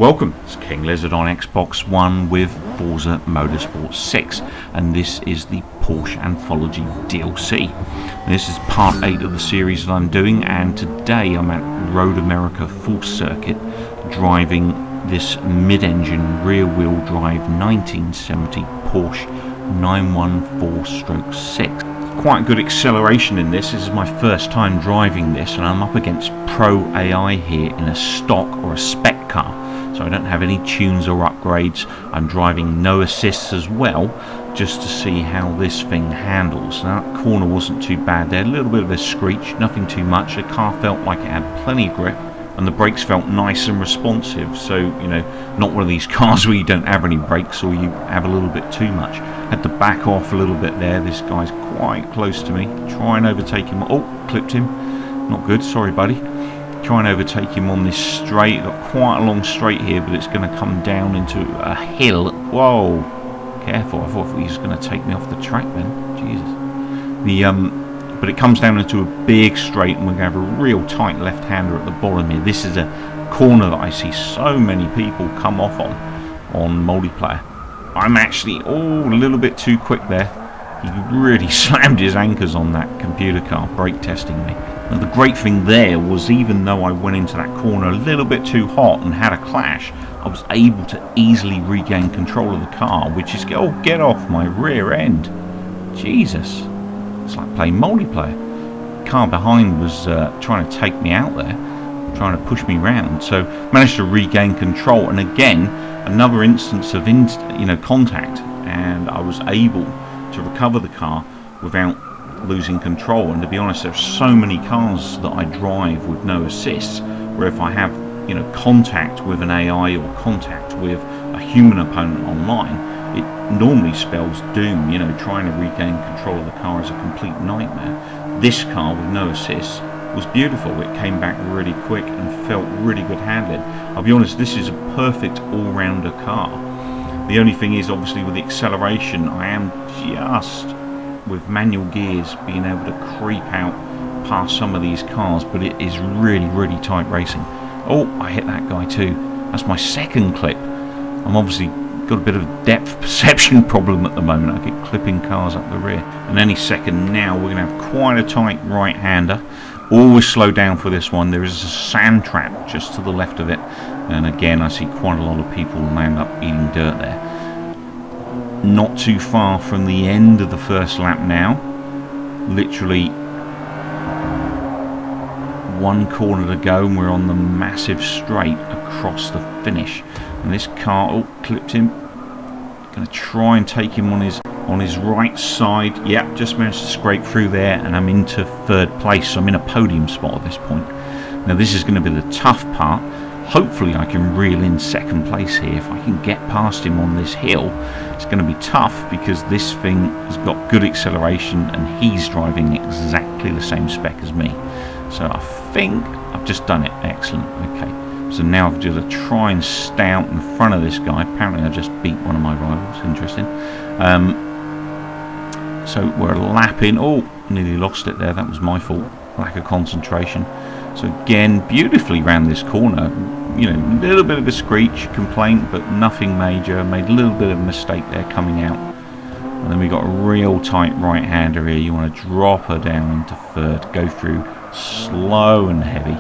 Welcome, it's King Lizzard on Xbox One with Forza Motorsport 6, and this is the Porsche Anthology DLC. This is part 8 of the series that I'm doing, and today I'm at Road America Full Circuit driving this mid-engine rear-wheel drive 1970 Porsche 914/6. Quite good acceleration in this. This is my first time driving this, and I'm up against Pro AI here in a stock or a spec car. So I don't have any tunes or upgrades. I'm driving no assists as well, just to see how this thing handles. Now that corner wasn't too bad there, a little bit of a screech, nothing too much. The car felt like it had plenty of grip, and the brakes felt nice and responsive. So, you know, not one of these cars where you don't have any brakes or you have a little bit too much. Had to back off a little bit there. This guy's quite close to me. Try and overtake him. Oh, clipped him. Not good, sorry buddy. Try and overtake him on this straight. Got quite a long straight here, but it's going to come down into a hill. Whoa, careful! I thought he was going to take me off the track then. Jesus. But it comes down into a big straight, and we're going to have a real tight left-hander at the bottom here. This is a corner that I see so many people come off on multiplayer. I'm actually a little bit too quick there. He really slammed his anchors on that computer car, brake testing me. And the great thing there was, even though I went into that corner a little bit too hot and had a clash, I was able to easily regain control of the car, which is, oh, get off my rear end. Jesus. It's like playing multiplayer. The car behind was trying to take me out there, trying to push me round. So managed to regain control, and again, another instance of contact, and I was able to recover the car without losing control. And to be honest, there's so many cars that I drive with no assists, where if I have contact with an AI or contact with a human opponent online, it normally spells doom. Trying to regain control of the car is a complete nightmare. This car with no assists was beautiful. It came back really quick and felt really good handling. I'll be honest, this is a perfect all-rounder car. The only thing is, obviously, with the acceleration, I am just, with manual gears, being able to creep out past some of these cars, but it is really, really tight racing. Oh, I hit that guy too. That's my second clip. I'm obviously got a bit of a depth perception problem at the moment. I get clipping cars up the rear. And any second now, we're going to have quite a tight right-hander. Always slow down for this one. There is a sand trap just to the left of it, and again I see quite a lot of people land up eating dirt there. Not too far from the end of the first lap now. Literally one corner to go, and we're on the massive straight across the finish. And this car, clipped him. Going to try and take him on his right side. Yeah, just managed to scrape through there, and I'm into third place. So I'm in a podium spot at this point. Now this is going to be the tough part. Hopefully I can reel in second place here. If I can get past him on this hill, it's going to be tough, because this thing has got good acceleration and he's driving exactly the same spec as me. So I think I've just done it. Excellent. Okay, so now I've got to try and stay out in front of this guy. Apparently I just beat one of my rivals. Interesting. So we're lapping. Oh, nearly lost it there. That was my fault. Lack of concentration. So again, beautifully round this corner. A little bit of a screech complaint, but nothing major. Made a little bit of a mistake there coming out. And then we got a real tight right-hander here. You want to drop her down into third. Go through slow and heavy.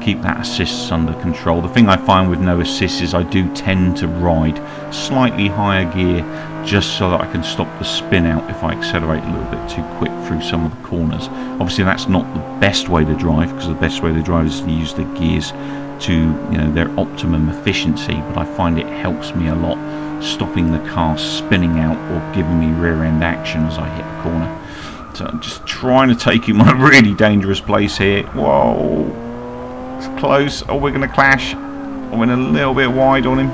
Keep that assists under control. The thing I find with no assists is I do tend to ride slightly higher gear, just so that I can stop the spin out if I accelerate a little bit too quick through some of the corners. Obviously that's not the best way to drive, because the best way to drive is to use the gears to their optimum efficiency, but I find it helps me a lot, stopping the car spinning out or giving me rear end action as I hit the corner. So I'm just trying to take him on a really dangerous place here. Whoa, it's close. Oh, we're going to clash. I went a little bit wide on him.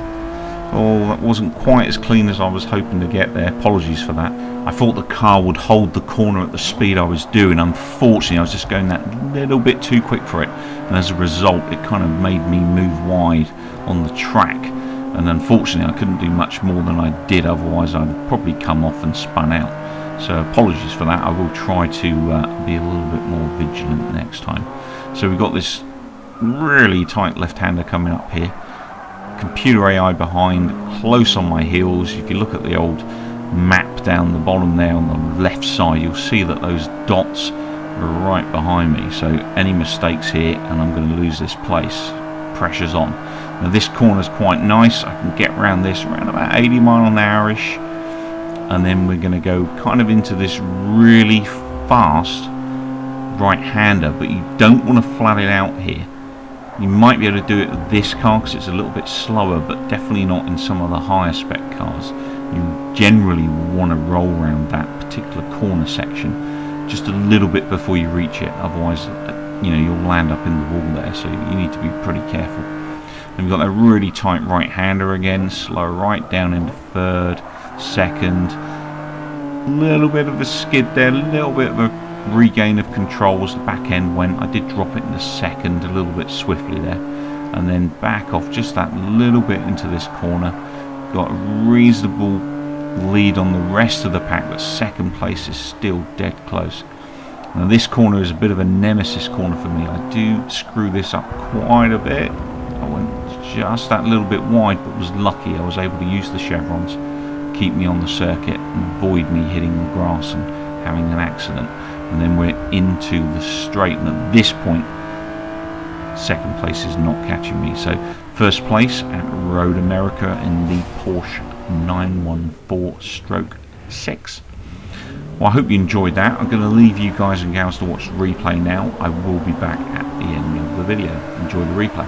Oh, that wasn't quite as clean as I was hoping to get there. Apologies for that. I thought the car would hold the corner at the speed I was doing. Unfortunately, I was just going that little bit too quick for it. And as a result, it kind of made me move wide on the track. And unfortunately, I couldn't do much more than I did. Otherwise, I'd probably come off and spun out. So apologies for that. I will try to be a little bit more vigilant next time. So we've got this really tight left-hander coming up here. computer AI behind, close on my heels. If you look at the old map down the bottom there on the left side, you'll see that those dots are right behind me. So any mistakes here and I'm going to lose this place. Pressure's on. Now this corner's quite nice. I can get around this around about 80 mile an hour-ish, and then we're going to go kind of into this really fast right-hander, but you don't want to flat it out here. You might be able to do it with this car because it's a little bit slower, but definitely not in some of the higher spec cars. You generally want to roll around that particular corner section just a little bit before you reach it, otherwise you'll land up in the wall there, so you need to be pretty careful. And we've got that really tight right-hander again, slow right down into third, second, a little bit of a skid there, a little bit of a regain of control as the back end went. I did drop it in the second a little bit swiftly there, and then back off just that little bit into this corner. Got a reasonable lead on the rest of the pack, but second place is still dead close. Now this corner is a bit of a nemesis corner for me. I do screw this up quite a bit. I went just that little bit wide, but was lucky I was able to use the chevrons, keep me on the circuit and avoid me hitting the grass and having an accident. And then we're into the straight, and at this point second place is not catching me. So first place at Road America in the Porsche 914/6. Well, I hope you enjoyed that. I'm going to leave you guys and gals to watch the replay now. I will be back at the end of the video. Enjoy the replay.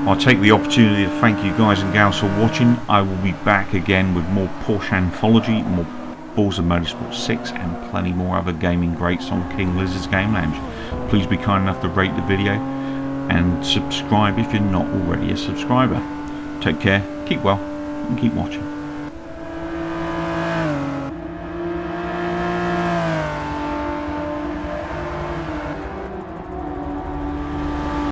I'll take the opportunity to thank you guys and gals for watching. I will be back again with more Porsche Anthology, more FORZA Motorsport 6 and plenty more other gaming greats on King Lizzard's Game Lounge. Please be kind enough to rate the video and subscribe if you're not already a subscriber. Take care, keep well and keep watching.